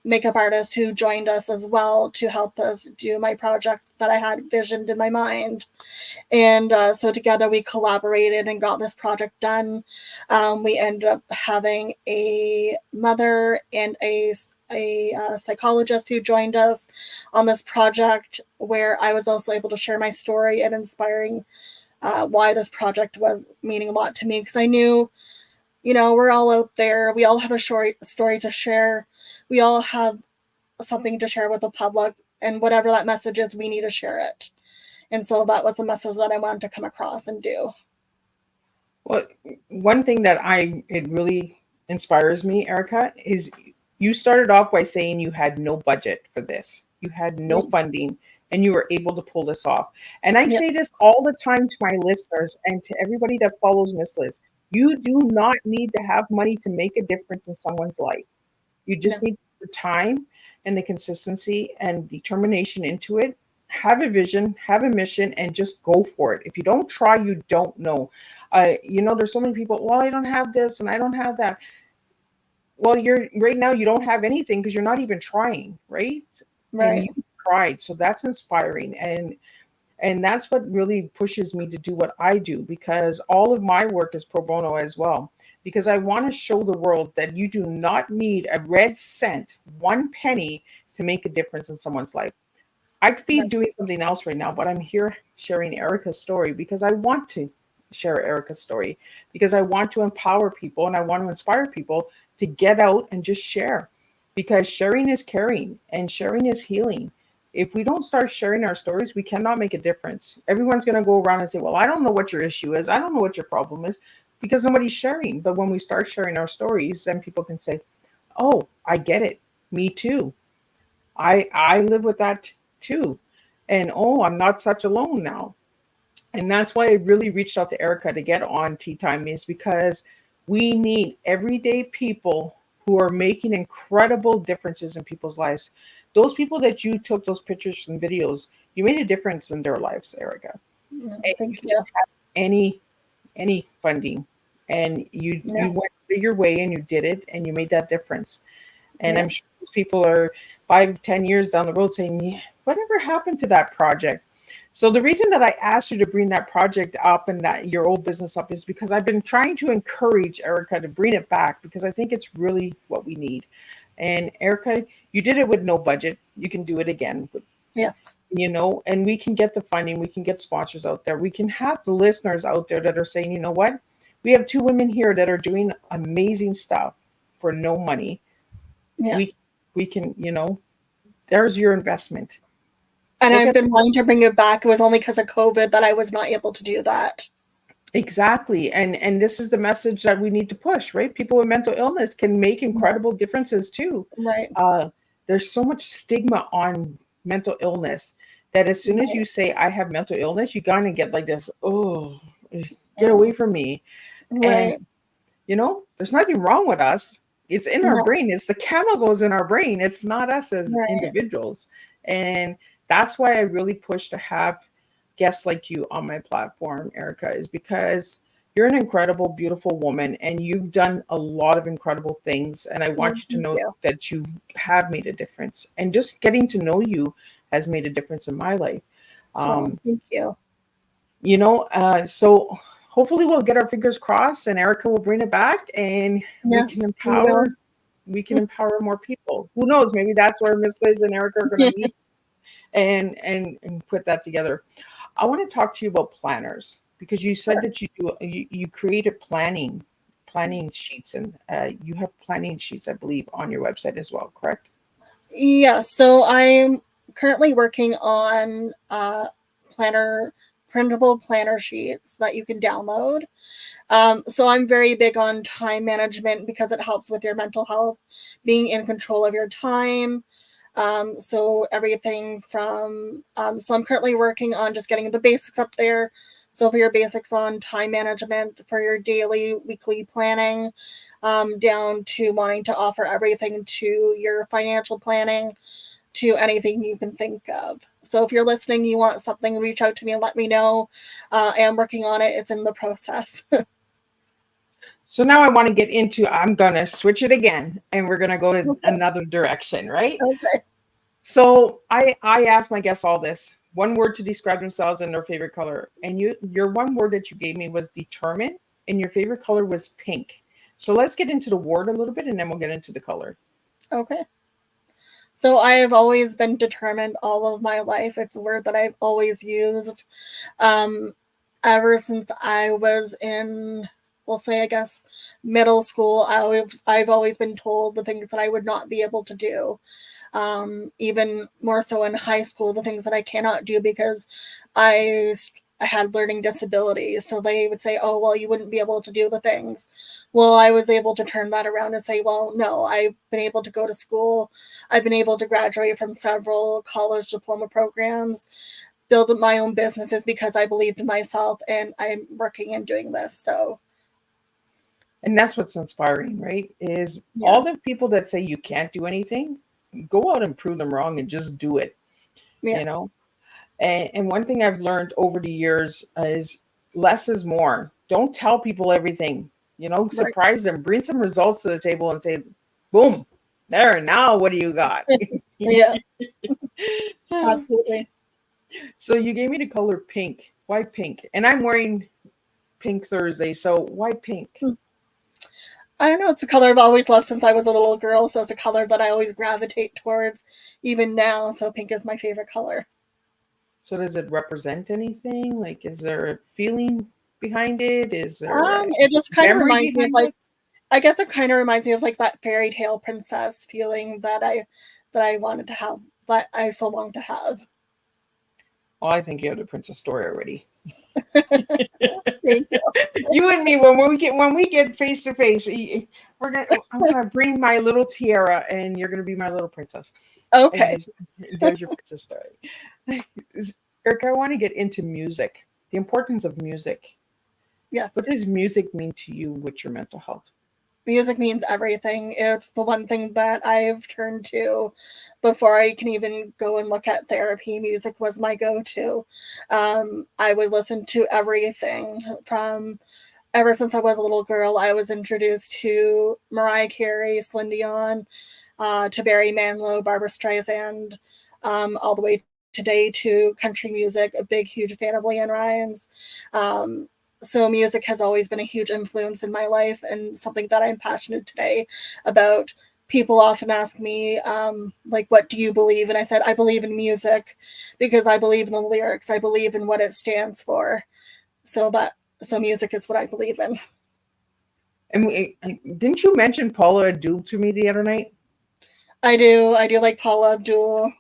makeup artists who joined us as well to help us do my project that I had visioned in my mind. And so together we collaborated and got this project done. We ended up having a mother and a psychologist who joined us on this project, where I was also able to share my story and inspiring why this project was meaning a lot to me, because I knew, we're all out there. We all have a short story to share. We all have something to share with the public, and whatever that message is, we need to share it. And so that was a message that I wanted to come across and do. Well, one thing that it really inspires me, Erica, is you started off by saying you had no budget for this. You had no funding, and you were able to pull this off. And I Yep. say this all the time to my listeners and to everybody that follows Miss Liz. You do not need to have money to make a difference in someone's life. You No. just need the time and the consistency and determination into it. Have a vision, have a mission, and just go for it. If you don't try, you don't know. There's so many people, well, I don't have this and I don't have that. Well, you're right now, you don't have anything because you're not even trying, right? And Right. you tried. So that's inspiring. And that's what really pushes me to do what I do, because all of my work is pro bono as well, because I want to show the world that you do not need a red cent, one penny, to make a difference in someone's life. I could be Right. doing something else right now, but I'm here sharing Erica's story because I want to share Erica's story, because I want to empower people and I want to inspire people to get out and just share, because sharing is caring and sharing is healing. If we don't start sharing our stories, we cannot make a difference. Everyone's going to go around and say, well, I don't know what your issue is. I don't know what your problem is, because nobody's sharing. But when we start sharing our stories, then people can say, oh, I get it. Me too. I live with that too. And oh, I'm not such alone now. And that's why I really reached out to Erica to get on Tea Time, is because We need everyday people who are making incredible differences in people's lives. Those people that you took those pictures and videos, you made a difference in their lives, Erica. Yeah, And you thank didn't you. have any funding, and you Yeah, went your way and you did it and you made that difference. And yeah, I'm sure those people are 5, 10 years down the road saying, "Yeah, whatever happened to that project?" So the reason that I asked you to bring that project up and that your old business up is because I've been trying to encourage Erica to bring it back because I think it's really what we need. And Erica, you did it with no budget. You can do it again, yes, and we can get the funding, we can get sponsors out there. We can have the listeners out there that are saying, you know what? We have two women here that are doing amazing stuff for no money. yeah. We can, there's your investment. And Look I've at been wanting to bring it back. It was only because of COVID that I was not able to do that. exactly. And this is the message that we need to push, right? People with mental illness can make Yeah, incredible differences too. right, Uh, there's so much stigma on mental illness that as soon as right, you say I have mental illness, you kind of get like this, oh, get mm, away from me. And right, there's nothing wrong with us. It's in our no, brain. It's the chemicals in our brain. It's not us as right, individuals. And that's why I really push to have guests like you on my platform, Erica, is because you're an incredible, beautiful woman and you've done a lot of incredible things. And I want you to thank know you. that you have made a difference. And just getting to know you has made a difference in my life. Oh, Um, thank you. so hopefully we'll get our fingers crossed and Erica will bring it back and we can Yes, we empower will. more people. Who knows? Maybe that's where Miss Liz and Erica are going to meet and put that together. I want to talk to you about planners because you said Sure. that you created planning sheets and you have planning sheets, I believe, on your website as well, correct? Yeah, so I'm currently working on planner printable planner sheets that you can download. So I'm very big on time management because it helps with your mental health, being in control of your time. So everything from so I'm currently working on just getting the basics up there. So for your basics on time management, for your daily, weekly planning, down to wanting to offer everything to your financial planning, to anything you can think of. So if you're listening, you want something, reach out to me and let me know. I am working on it. It's in the process. So now I want to get into, I'm going to switch it again and we're going to go in Okay. another direction, right? Okay. So I ask my guests all this one word to describe themselves and their favorite color. And your one word that you gave me was determined, and your favorite color was pink. So let's get into the word a little bit, and then we'll get into the color. Okay. So I have always been determined all of my life. It's a word that I've always used. Um, Ever since I was in, we'll say, I guess, middle school, I've always been told the things that I would not be able to do. Even more so in high school, the things that I cannot do because I I had learning disabilities. So they would say, oh, well, you wouldn't be able to do the things. Well, I was able to turn that around and say, well, no, I've been able to go to school. I've been able to graduate from several college diploma programs, build my own businesses because I believed in myself and I'm working and doing this. So, And that's what's inspiring, right? Is yeah, all the people that say you can't do anything, go out and prove them wrong and just do it, yeah, you know? And one thing I've learned over the years is less is more. Don't tell people everything, right. surprise them, bring some results to the table and say, boom, there, now what do you got? Yeah, absolutely. So you gave me the color pink. Why pink? And I'm wearing pink Thursday, so why pink? I don't know. It's a color I've always loved since I was a little girl. So it's a color that I always gravitate towards, even now. So pink is my favorite color. So does it represent anything? Like, is there a feeling behind it? Is there a It just kind of memory reminds me of behind like, it? I guess it kind of reminds me of like that fairy tale princess feeling that I wanted to have, that I so long to have. Oh, I think you have the princess story already. Thank you. You and me, when we get face to face, I'm gonna bring my little tiara, and you're gonna be my little princess. And Okay. there's your princess story. Erica, I want to get into music. The importance of music. What Yes. does music mean to you with your mental health? Music means everything. It's the one thing that I've turned to before I can even go and look at therapy. Music was my go-to. I would listen to everything from ever since I was a little girl. I was introduced to Mariah Carey, Celine Dion, to Barry Manilow, Barbara Streisand, all the way today to country music. A big, huge fan of Leanne Ryan's. Um, so music has always been a huge influence in my life and something that I'm passionate today about. People often ask me, like, what do you believe? And I said, I believe in music because I believe in the lyrics. I believe in what it stands for. So music is what I believe in. And didn't you mention Paula Abdul to me the other night? I do like Paula Abdul.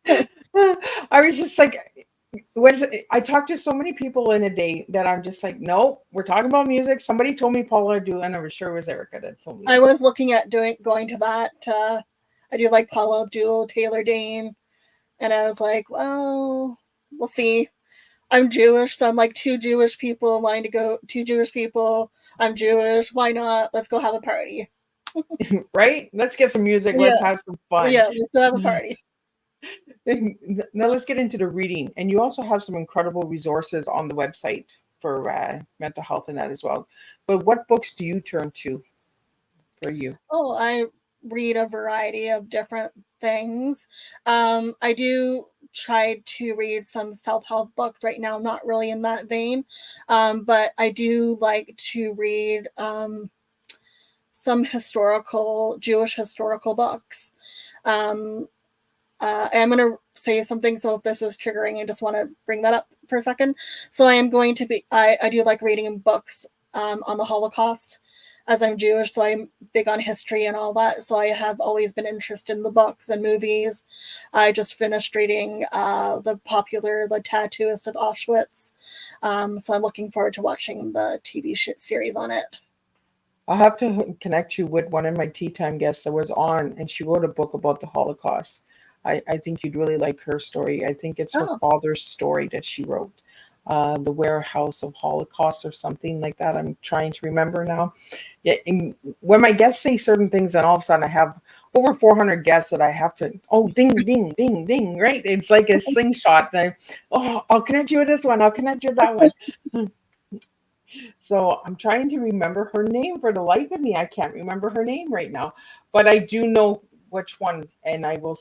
I was just like, I talked to so many people in a day that I'm just like, no, we're talking about music. Somebody told me Paula Abdul, and I was sure it was Erica that told me I that. was looking at going to that. I do like Paula Abdul, Taylor Dane, and I was like, well, we'll see. I'm Jewish, so I'm like two Jewish people wanting to go. Two Jewish people. I'm Jewish. Why not? Let's go have a party. Right? Let's get some music. Yeah, Let's have some fun. yeah. Let's go have a party. Now let's get into the reading. And you also have some incredible resources on the website for mental health and that as well. But what books do you turn to for you? Oh, I read a variety of different things. I do try to read some self-help books right now. Not really in that vein, but I do like to read some historical Jewish historical books. Um, I'm going to say something, so if this is triggering, I just want to bring that up for a second. So I am going to be, I do like reading books on the Holocaust, as I'm Jewish, so I'm big on history and all that. So I have always been interested in the books and movies. I just finished reading The Tattooist of Auschwitz. So I'm looking forward to watching the TV series on it. I'll have to connect you with one of my tea time guests that was on, and she wrote a book about the Holocaust. I think you'd really like her story. I think it's her Oh, father's story that she wrote, The Warehouse of Holocaust or something like that. I'm trying to remember now. Yeah, and when my guests say certain things, and all of a sudden I have over 400 guests that I have to, oh, ding, ding, ding, ding, right? It's like a slingshot. I'll connect you with this one. I'll connect you with that one. So I'm trying to remember her name for the life of me. I can't remember her name right now, but I do know which one, and I will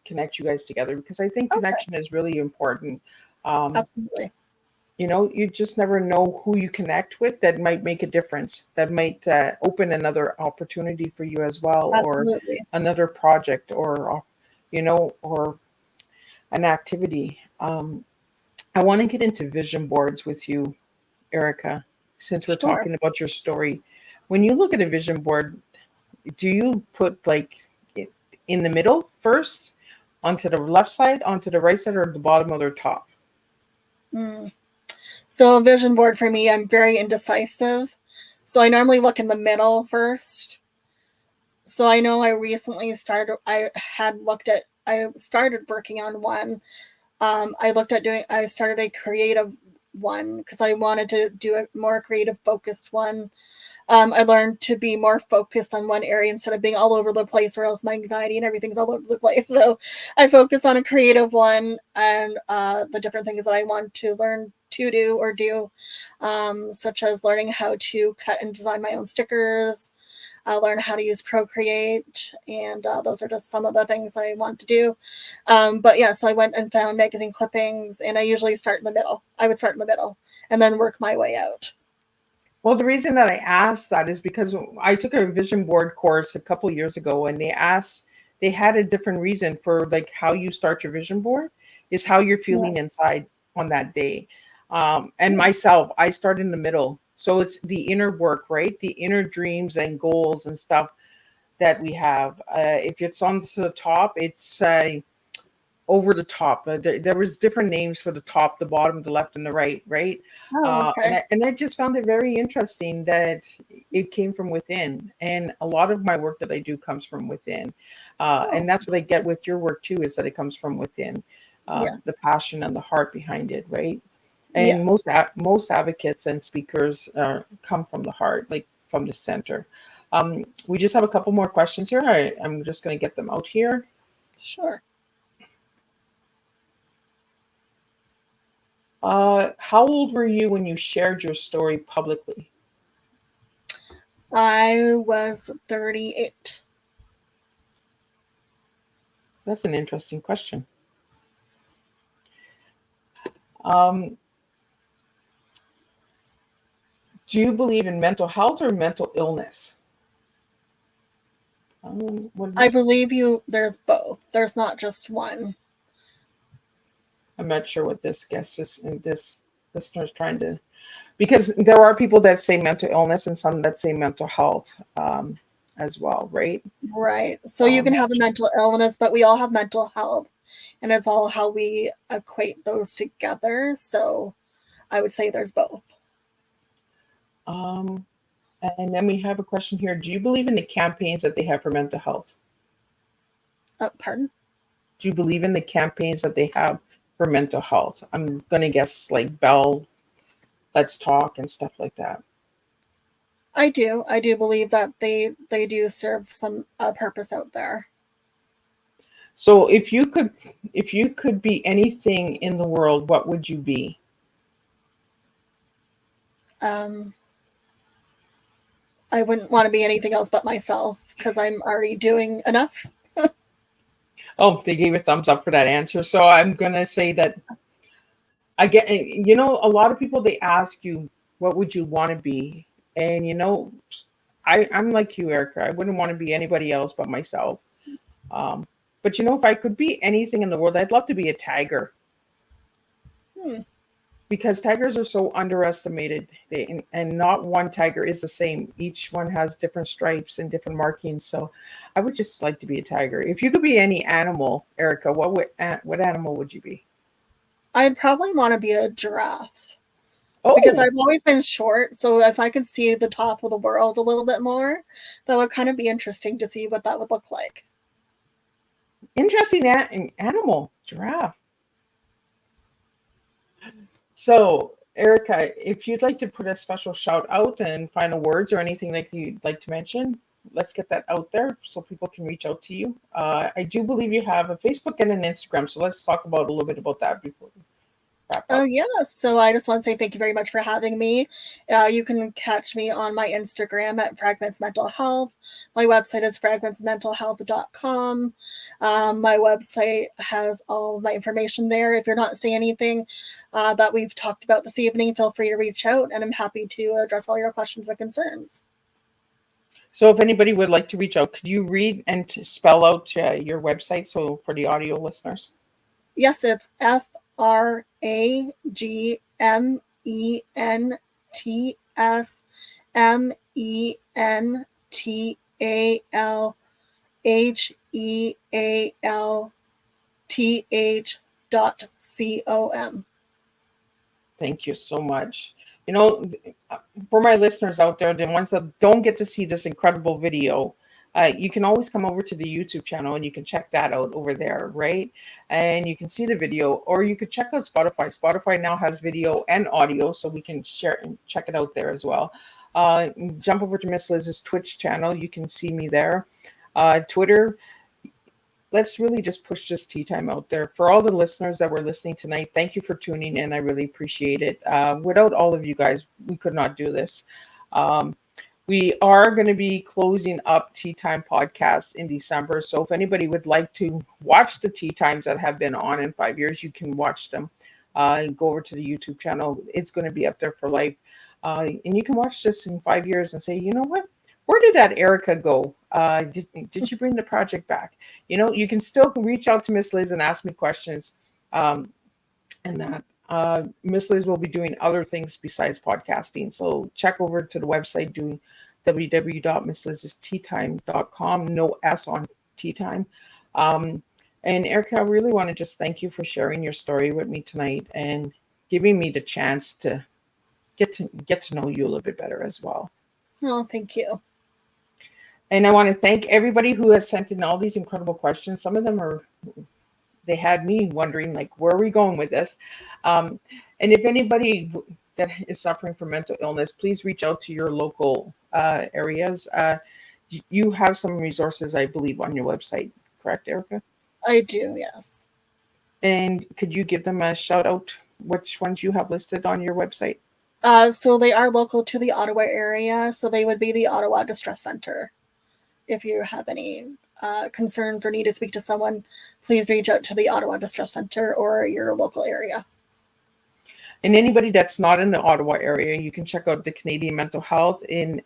connect you guys together because I think okay. connection is really important. Um, Absolutely. you just never know who you connect with that might make a difference, that might open another opportunity for you as well, or Absolutely. another project, or an activity. I want to get into vision boards with you, Erica, since we're Sure. talking about your story. When you look at a vision board, do you put like it in the middle first, onto the left side, onto the right side, or the bottom or the top? Mm. So a vision board for me, I'm very indecisive. So I normally look in the middle first. So I know I started working on one. I started a creative one because I wanted to do a more creative focused one. I learned to be more focused on one area instead of being all over the place, or else my anxiety and everything's all over the place. So I focused on a creative one and the different things that I want to learn to do, such as learning how to cut and design my own stickers, learn how to use Procreate, and those are just some of the things I want to do. But yeah, so I went and found magazine clippings, and I usually start in the middle. I would start in the middle and then work my way out. Well, the reason that I asked that is because I took a vision board course a couple years ago, and they had a different reason for like how you start your vision board is how you're Yeah. feeling inside on that day. And myself, I start in the middle. So it's the inner work, right? The inner dreams and goals and stuff that we have. If it's on to the top, it's over the top. There was different names for the top, the bottom, the left, and the right, right? Oh, okay. And I just found it very interesting that it came from within. And a lot of my work that I do comes from within. Oh, And that's what I get with your work too, is that it comes from within, the yes. passion and the heart behind it, right? And Yes. most advocates and speakers come from the heart, like from the center. We just have a couple more questions here. I'm just going to get them out here. Sure. How old were you when you shared your story publicly? I was 38. That's an interesting question. Um, do you believe in mental health or mental illness? I believe there's both. There's not just one. I'm not sure what this guest is and this listener is trying to, because there are people that say mental illness and some that say mental health as well, right? Right. So you can have a mental illness, but we all have mental health, and it's all how we equate those together. So I would say there's both. And then we have a question here. Do you believe in the campaigns that they have for mental health? Pardon? Do you believe in the campaigns that they have for mental health? I'm going to guess like Bell, Let's Talk, and stuff like that. I do. I do believe that they do serve some purpose out there. So if you could be anything in the world, what would you be? I wouldn't want to be anything else but myself because I'm already doing enough. Oh, they gave a thumbs up for that answer. So I'm going to say that I get, a lot of people, they ask you, what would you want to be? And, I'm like you, Erica. I wouldn't want to be anybody else but myself. But, if I could be anything in the world, I'd love to be a tiger. Because tigers are so underestimated, and not one tiger is the same. Each one has different stripes and different markings. So I would just like to be a tiger. If you could be any animal, Erica, what animal would you be? I'd probably want to be a giraffe. Oh, because I've always been short. So if I could see the top of the world a little bit more, that would kind of be interesting to see what that would look like. Interesting animal, giraffe. So, Erica, if you'd like to put a special shout out and final words or anything that you'd like to mention, let's get that out there so people can reach out to you. I do believe you have a Facebook and an Instagram, so let's talk about a little bit about that before we wrap up. Oh, yeah. So I just want to say thank you very much for having me. You can catch me on my Instagram at Fragments Mental Health. My website is fragmentsmentalhealth.com. My website has all of my information there. If you're not seeing anything that we've talked about this evening, feel free to reach out, and I'm happy to address all your questions and concerns. So if anybody would like to reach out, could you read and spell out your website so for the audio listeners? Yes, it's Fragmentsmentalhealth.com. Thank you so much. For my listeners out there, the ones that don't get to see this incredible video, you can always come over to the YouTube channel and you can check that out over there, right? And you can see the video, or you could check out Spotify. Spotify now has video and audio, so we can share and check it out there as well. Jump over to Miss Liz's Twitch channel. You can see me there. Twitter. Let's really just push this tea time out there. For all the listeners that were listening tonight, thank you for tuning in. I really appreciate it. Without all of you guys, we could not do this. We are going to be closing up Tea Time podcast in December. So if anybody would like to watch the Tea Times that have been on in 5 years, you can watch them. Go over to the YouTube channel. It's going to be up there for life. And you can watch this in 5 years and say, you know what? Where did that Erica go? Did you bring the project back? You can still reach out to Miss Liz and ask me questions. And that Miss Liz will be doing other things besides podcasting. So check over to the website, doing www.misslizsteatime.com. No S on tea time. And Erica, I really want to just thank you for sharing your story with me tonight and giving me the chance to get to know you a little bit better as well. Oh, thank you. And I want to thank everybody who has sent in all these incredible questions. Some of them are they had me wondering, like, where are we going with this? And if anybody that is suffering from mental illness, please reach out to your local areas. You have some resources, I believe, on your website, correct, Erica? I do, yes. And could you give them a shout out, which ones you have listed on your website? So they are local to the Ottawa area, so they would be the Ottawa Distress Center. If you have any concerns or need to speak to someone, please reach out to the Ottawa Distress Center or your local area. And anybody that's not in the Ottawa area, you can check out the Canadian Mental Health. In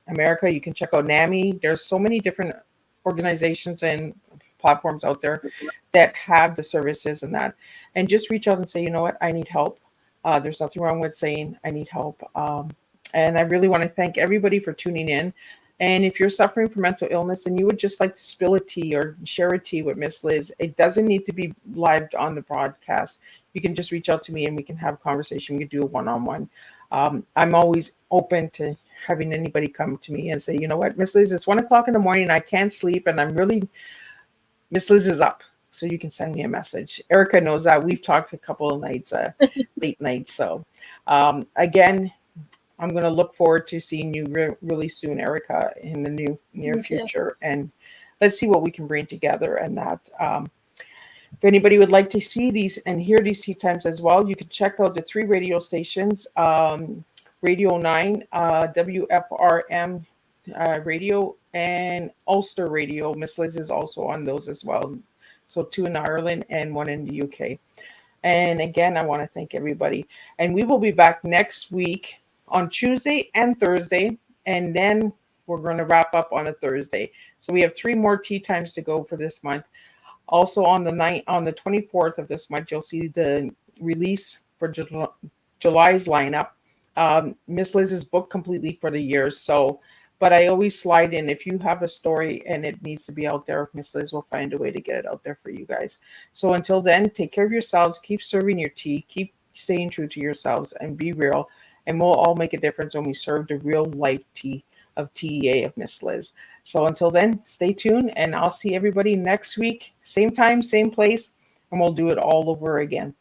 America, you can check out NAMI. There's so many different organizations and platforms out there that have the services and that. And just reach out and say, you know what, I need help. There's nothing wrong with saying I need help. And I really want to thank everybody for tuning in. And if you're suffering from mental illness and you would just like to spill a tea or share a tea with Miss Liz, it doesn't need to be live on the broadcast. You can just reach out to me and we can have a conversation. We can do a one-on-one. I'm always open to having anybody come to me and say, you know what, Miss Liz, it's 1 o'clock in the morning and I can't sleep and Miss Liz is up. So you can send me a message. Erica knows that. We've talked a couple of nights, late nights. So again, I'm going to look forward to seeing you really soon, Erica, in the near future. And let's see what we can bring together. And that if anybody would like to see these and hear these tea times as well, you can check out the 3 radio stations, Radio 9, WFRM Radio, and Ulster Radio. Miss Liz is also on those as well. So 2 in Ireland and 1 in the UK. And again, I want to thank everybody. And we will be back next week on Tuesday and Thursday. And then we're going to wrap up on a Thursday. So we have 3 more tea times to go for this month. Also on the 24th of this month, you'll see the release for July's lineup. Miss Liz is booked completely for the year. So, but I always slide in. If you have a story and it needs to be out there, Miss Liz will find a way to get it out there for you guys. So until then, take care of yourselves. Keep serving your tea. Keep staying true to yourselves and be real. And we'll all make a difference when we serve the real life tea of TEA of Miss Liz. So until then, stay tuned and I'll see everybody next week. Same time, same place. And we'll do it all over again.